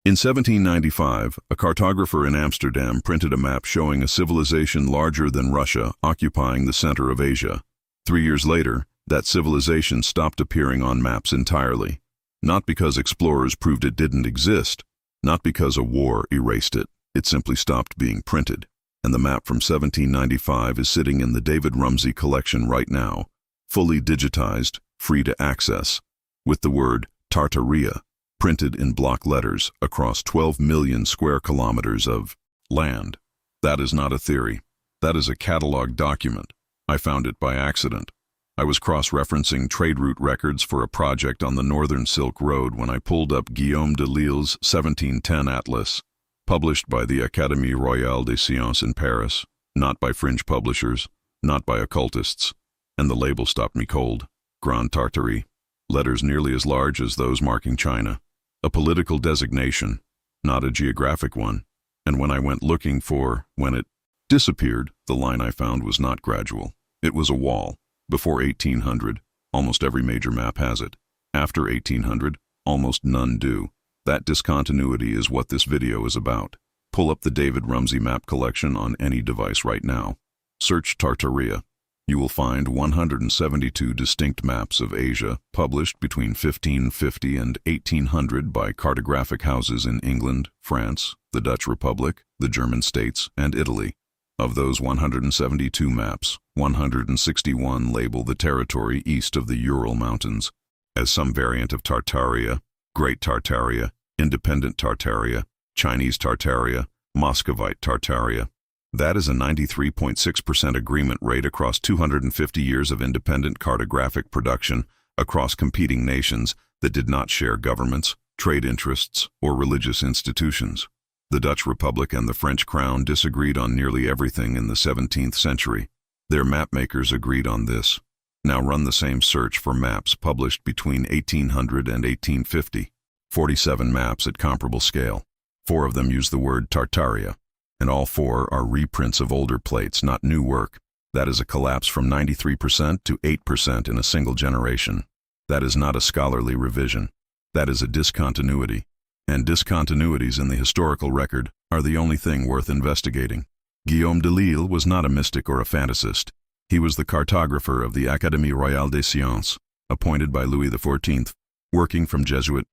In 1795, a cartographer in Amsterdam printed a map showing a civilization larger than Russia occupying the center of Asia. 3 years later, that civilization stopped appearing on maps entirely. Not because explorers proved it didn't exist, not because a war erased it. It simply stopped being printed. And the map from 1795 is sitting in the David Rumsey collection right now, fully digitized, free to access, with the word Tartaria printed in block letters across 12 million square kilometers of land. That is not a theory. That is a catalog document. I found it by accident. I was cross-referencing trade route records for a project on the Northern Silk Road when I pulled up Guillaume de Lisle's 1710 Atlas, published by the Académie Royale des Sciences in Paris, not by fringe publishers, not by occultists, and the label stopped me cold. Grand Tartarie, letters nearly as large as those marking China. A political designation, not a geographic one, and when I went looking for when it disappeared, the line I found was not gradual. It was a wall. Before 1800, almost every major map has it. After 1800, almost none do. That discontinuity is what this video is about. Pull up the David Rumsey map collection on any device right now. Search Tartaria. You will find 172 distinct maps of Asia published between 1550 and 1800 by cartographic houses in England, France, the Dutch Republic, the German states, and Italy. Of those 172 maps, 161 label the territory east of the Ural Mountains as some variant of Tartaria, Great Tartaria, Independent Tartaria, Chinese Tartaria, Muscovite Tartaria. That is a 93.6% agreement rate across 250 years of independent cartographic production across competing nations that did not share governments, trade interests, or religious institutions. The Dutch Republic and the French Crown disagreed on nearly everything in the 17th century. Their mapmakers agreed on this. Now run the same search for maps published between 1800 and 1850. 47 maps at comparable scale. 4 of them use the word Tartaria, and all 4 are reprints of older plates, not new work. That is a collapse from 93% to 8% in a single generation. That is not a scholarly revision. That is a discontinuity. And discontinuities in the historical record are the only thing worth investigating. Guillaume de Lisle was not a mystic or a fantasist. He was the cartographer of the Académie Royale des Sciences, appointed by Louis XIV, working from Jesuit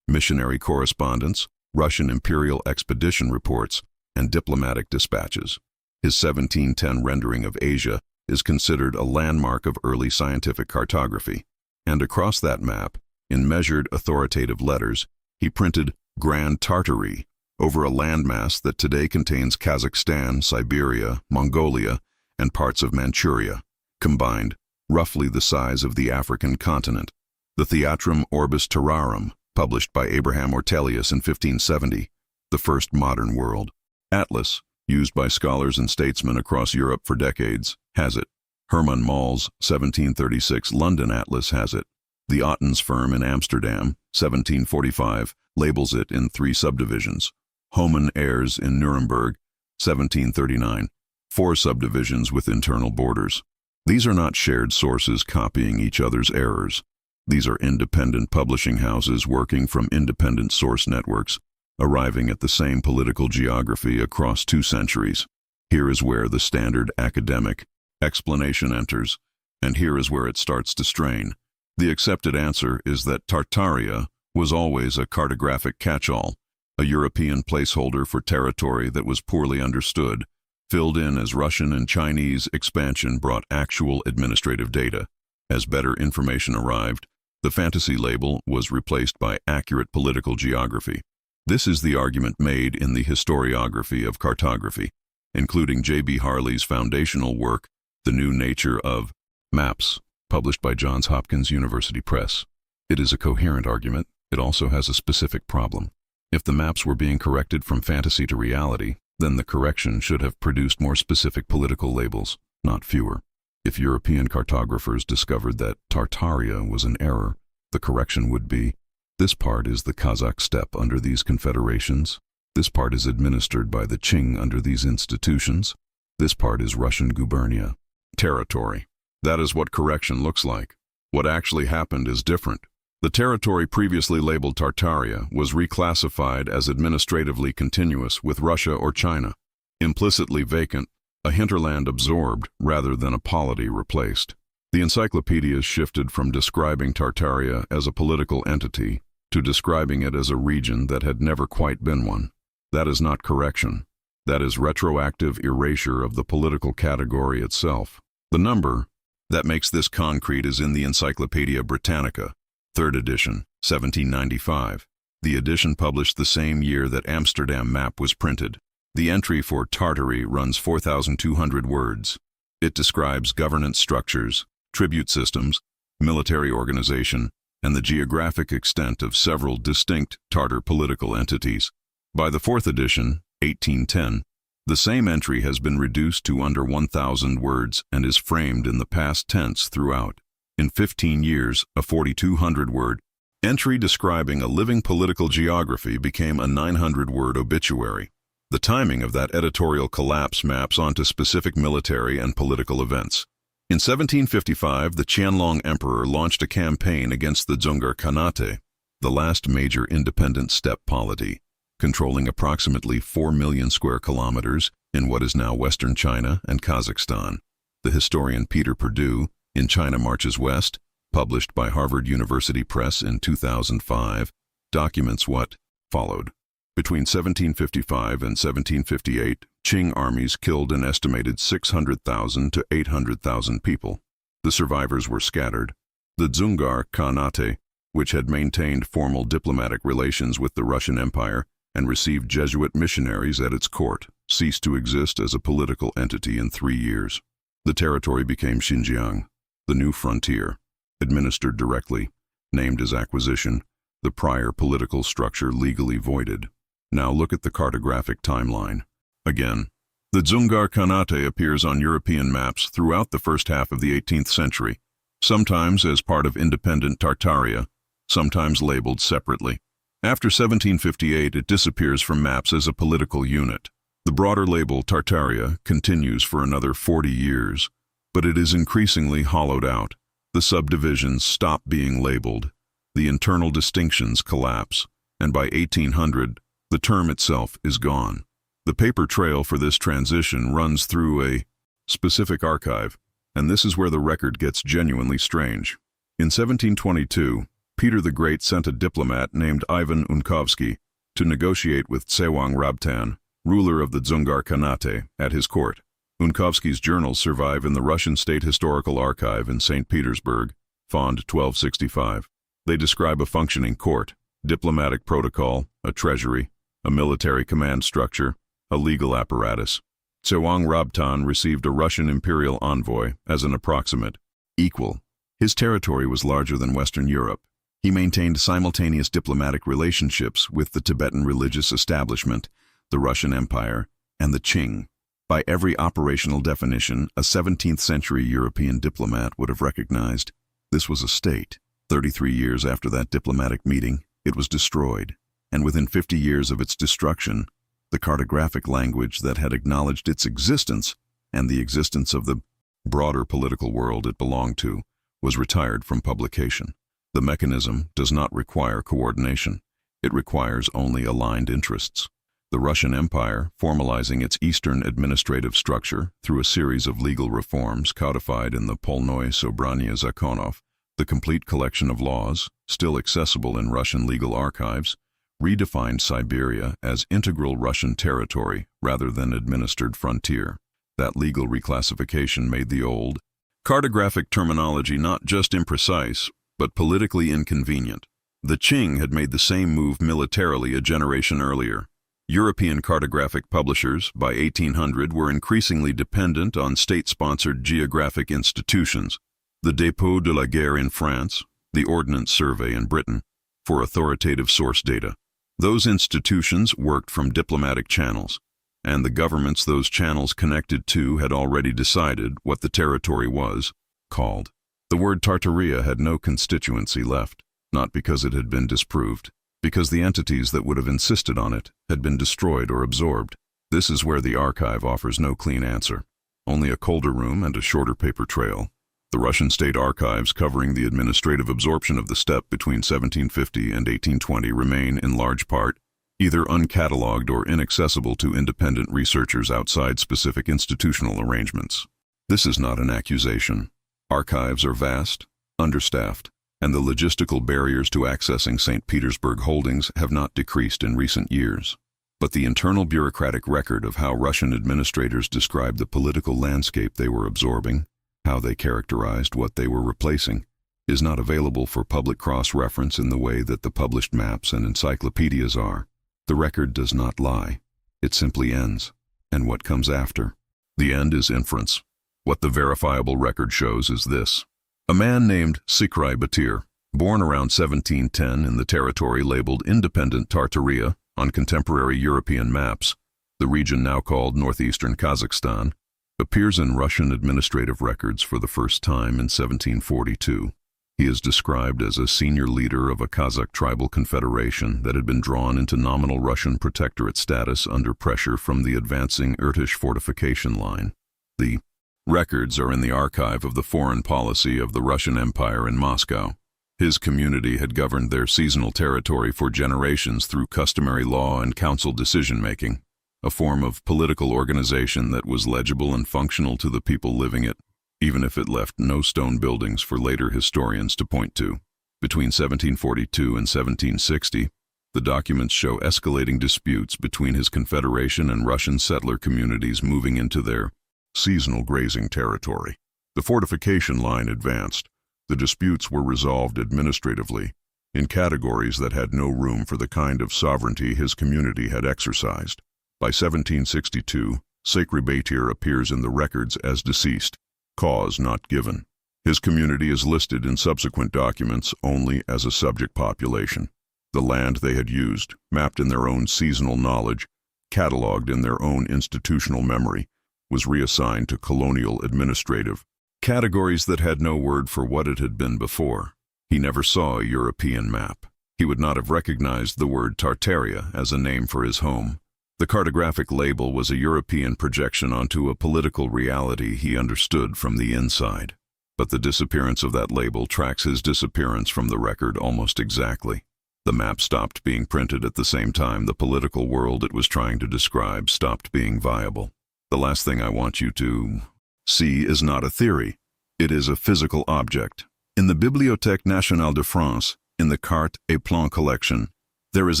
missionary correspondence, Russian imperial expedition reports, and diplomatic dispatches. His 1710 rendering of Asia is considered a landmark of early scientific cartography. And across that map, in measured authoritative letters, he printed Grand Tartarie over a landmass that today contains Kazakhstan, Siberia, Mongolia, and parts of Manchuria, combined, roughly the size of the African continent. The Theatrum Orbis Terrarum, published by Abraham Ortelius in 1570, the first modern world. Atlas, used by scholars and statesmen across Europe for decades, has it. Herman Moll's 1736 London Atlas has it. The Ottens firm in Amsterdam, 1745, labels it in 3 subdivisions. Homan Ayers in Nuremberg, 1739, 4 subdivisions with internal borders. These are not shared sources copying each other's errors. These are independent publishing houses working from independent source networks, arriving at the same political geography across 2 centuries. Here is where the standard academic explanation enters, and here is where it starts to strain. The accepted answer is that Tartaria was always a cartographic catch-all, a European placeholder for territory that was poorly understood, filled in as Russian and Chinese expansion brought actual administrative data. As better information arrived, the fantasy label was replaced by accurate political geography. This is the argument made in the historiography of cartography, including J.B. Harley's foundational work, The New Nature of Maps, published by Johns Hopkins University Press. It is a coherent argument. It also has a specific problem. If the maps were being corrected from fantasy to reality, then the correction should have produced more specific political labels, not fewer. If European cartographers discovered that Tartaria was an error, the correction would be, this part is the Kazakh steppe under these confederations, this part is administered by the Qing under these institutions, this part is Russian gubernia. Territory. That is what correction looks like. What actually happened is different. The territory previously labeled Tartaria was reclassified as administratively continuous with Russia or China, implicitly vacant, a hinterland absorbed rather than a polity replaced. The encyclopedias shifted from describing Tartaria as a political entity to describing it as a region that had never quite been one. That is not correction. That is retroactive erasure of the political category itself. The number that makes this concrete is in the Encyclopaedia Britannica, 3rd edition, 1795. The edition published the same year that Amsterdam map was printed. The entry for Tartary runs 4,200 words. It describes governance structures, tribute systems, military organization, and the geographic extent of several distinct Tartar political entities. By the 4th edition, 1810, the same entry has been reduced to under 1,000 words and is framed in the past tense throughout. In 15 years, a 4,200-word entry describing a living political geography became a 900-word obituary. The timing of that editorial collapse maps onto specific military and political events. In 1755, the Qianlong Emperor launched a campaign against the Dzungar Khanate, the last major independent steppe polity, controlling approximately 4 million square kilometers in what is now Western China and Kazakhstan. The historian Peter Perdue, in China Marches West, published by Harvard University Press in 2005, documents what followed. Between 1755 and 1758, Qing armies killed an estimated 600,000 to 800,000 people. The survivors were scattered. The Dzungar Khanate, which had maintained formal diplomatic relations with the Russian Empire and received Jesuit missionaries at its court, ceased to exist as a political entity in 3 years. The territory became Xinjiang, the new frontier, administered directly, named as acquisition, the prior political structure legally voided. Now look at the cartographic timeline. Again, the Dzungar Khanate appears on European maps throughout the first half of the 18th century, sometimes as part of independent Tartaria, sometimes labeled separately. After 1758, it disappears from maps as a political unit. The broader label Tartaria continues for another 40 years, but it is increasingly hollowed out. The subdivisions stop being labeled, the internal distinctions collapse, and by 1800, the term itself is gone. The paper trail for this transition runs through a specific archive, and this is where the record gets genuinely strange. In 1722, Peter the Great sent a diplomat named Ivan Unkovsky to negotiate with Tsewang Rabtan, ruler of the Dzungar Khanate, at his court. Unkovsky's journals survive in the Russian State Historical Archive in St. Petersburg, Fond 1265. They describe a functioning court, diplomatic protocol, a treasury, a military command structure, a legal apparatus. Tsewang Rabtan received a Russian imperial envoy as an approximate equal. His territory was larger than Western Europe. He maintained simultaneous diplomatic relationships with the Tibetan religious establishment, the Russian Empire, and the Qing. By every operational definition, a 17th century European diplomat would have recognized this was a state. 33 years after that diplomatic meeting, it was destroyed, and within 50 years of its destruction, the cartographic language that had acknowledged its existence and the existence of the broader political world it belonged to was retired from publication. The mechanism does not require coordination. It requires only aligned interests. The Russian Empire, formalizing its Eastern administrative structure through a series of legal reforms codified in the Polnoye Sobranie Zakonov, the complete collection of laws, still accessible in Russian legal archives, redefined Siberia as integral Russian territory rather than administered frontier. That legal reclassification made the old cartographic terminology not just imprecise, but politically inconvenient. The Qing had made the same move militarily a generation earlier. European cartographic publishers, by 1800, were increasingly dependent on state-sponsored geographic institutions, the Dépôt de la Guerre in France, the Ordnance Survey in Britain, for authoritative source data. Those institutions worked from diplomatic channels, and the governments those channels connected to had already decided what the territory was called. The word Tartaria had no constituency left, not because it had been disproved, because the entities that would have insisted on it had been destroyed or absorbed. This is where the archive offers no clean answer, only a colder room and a shorter paper trail. The Russian state archives covering the administrative absorption of the steppe between 1750 and 1820 remain, in large part, either uncatalogued or inaccessible to independent researchers outside specific institutional arrangements. This is not an accusation. Archives are vast, understaffed, and the logistical barriers to accessing St. Petersburg holdings have not decreased in recent years. But the internal bureaucratic record of how Russian administrators described the political landscape they were absorbing, how they characterized what they were replacing, is not available for public cross-reference in the way that the published maps and encyclopedias are. The record does not lie. It simply ends. And what comes after? The end is inference. What the verifiable record shows is this. A man named Sikrai Batir, born around 1710 in the territory labeled Independent Tartaria on contemporary European maps, the region now called northeastern Kazakhstan, appears in Russian administrative records for the first time in 1742. He is described as a senior leader of a Kazakh tribal confederation that had been drawn into nominal Russian protectorate status under pressure from the advancing Irtish fortification line. The records are in the archive of the foreign policy of the Russian Empire in Moscow. His community had governed their seasonal territory for generations through customary law and council decision-making, a form of political organization that was legible and functional to the people living it, even if it left no stone buildings for later historians to point to. Between 1742 and 1760, the documents show escalating disputes between his confederation and Russian settler communities moving into their seasonal grazing territory. The fortification line advanced. The disputes were resolved administratively, in categories that had no room for the kind of sovereignty his community had exercised. By 1762, Sikrai Batir appears in the records as deceased, cause not given. His community is listed in subsequent documents only as a subject population. The land they had used, mapped in their own seasonal knowledge, catalogued in their own institutional memory, was reassigned to colonial administrative categories that had no word for what it had been before. He never saw a European map. He would not have recognized the word Tartaria as a name for his home. The cartographic label was a European projection onto a political reality he understood from the inside. But the disappearance of that label tracks his disappearance from the record almost exactly. The map stopped being printed at the same time the political world it was trying to describe stopped being viable. The last thing I want you to see is not a theory. It is a physical object. In the Bibliothèque Nationale de France, in the Cartes et Plans collection, there is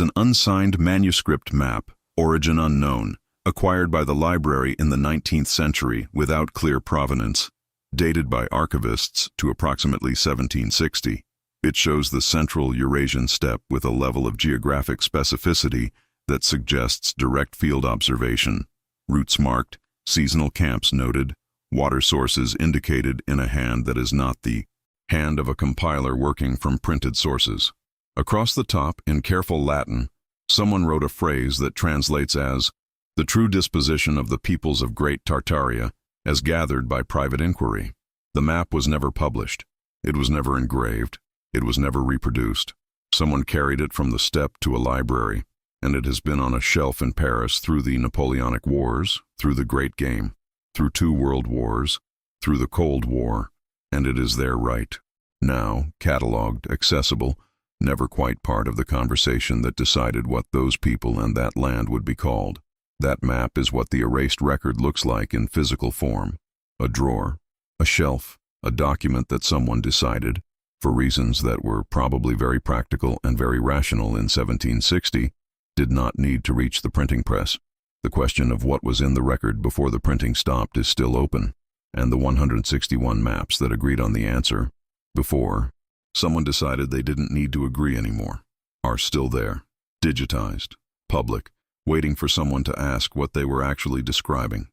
an unsigned manuscript map, origin unknown, acquired by the library in the 19th century without clear provenance, dated by archivists to approximately 1760. It shows the central Eurasian steppe with a level of geographic specificity that suggests direct field observation. Routes marked, seasonal camps noted, water sources indicated in a hand that is not the hand of a compiler working from printed sources. Across the top, in careful Latin, someone wrote a phrase that translates as, "The true disposition of the peoples of Great Tartaria, as gathered by private inquiry." The map was never published. It was never engraved. It was never reproduced. Someone carried it from the steppe to a library, and it has been on a shelf in Paris through the Napoleonic Wars, through the Great Game, through 2 world wars, through the Cold War, and it is there right now, catalogued, accessible, never quite part of the conversation that decided what those people and that land would be called. That map is what the erased record looks like in physical form. A drawer, a shelf, a document that someone decided, for reasons that were probably very practical and very rational in 1760, did not need to reach the printing press. The question of what was in the record before the printing stopped is still open, and the 161 maps that agreed on the answer, before someone decided they didn't need to agree anymore, are still there, digitized, public, waiting for someone to ask what they were actually describing.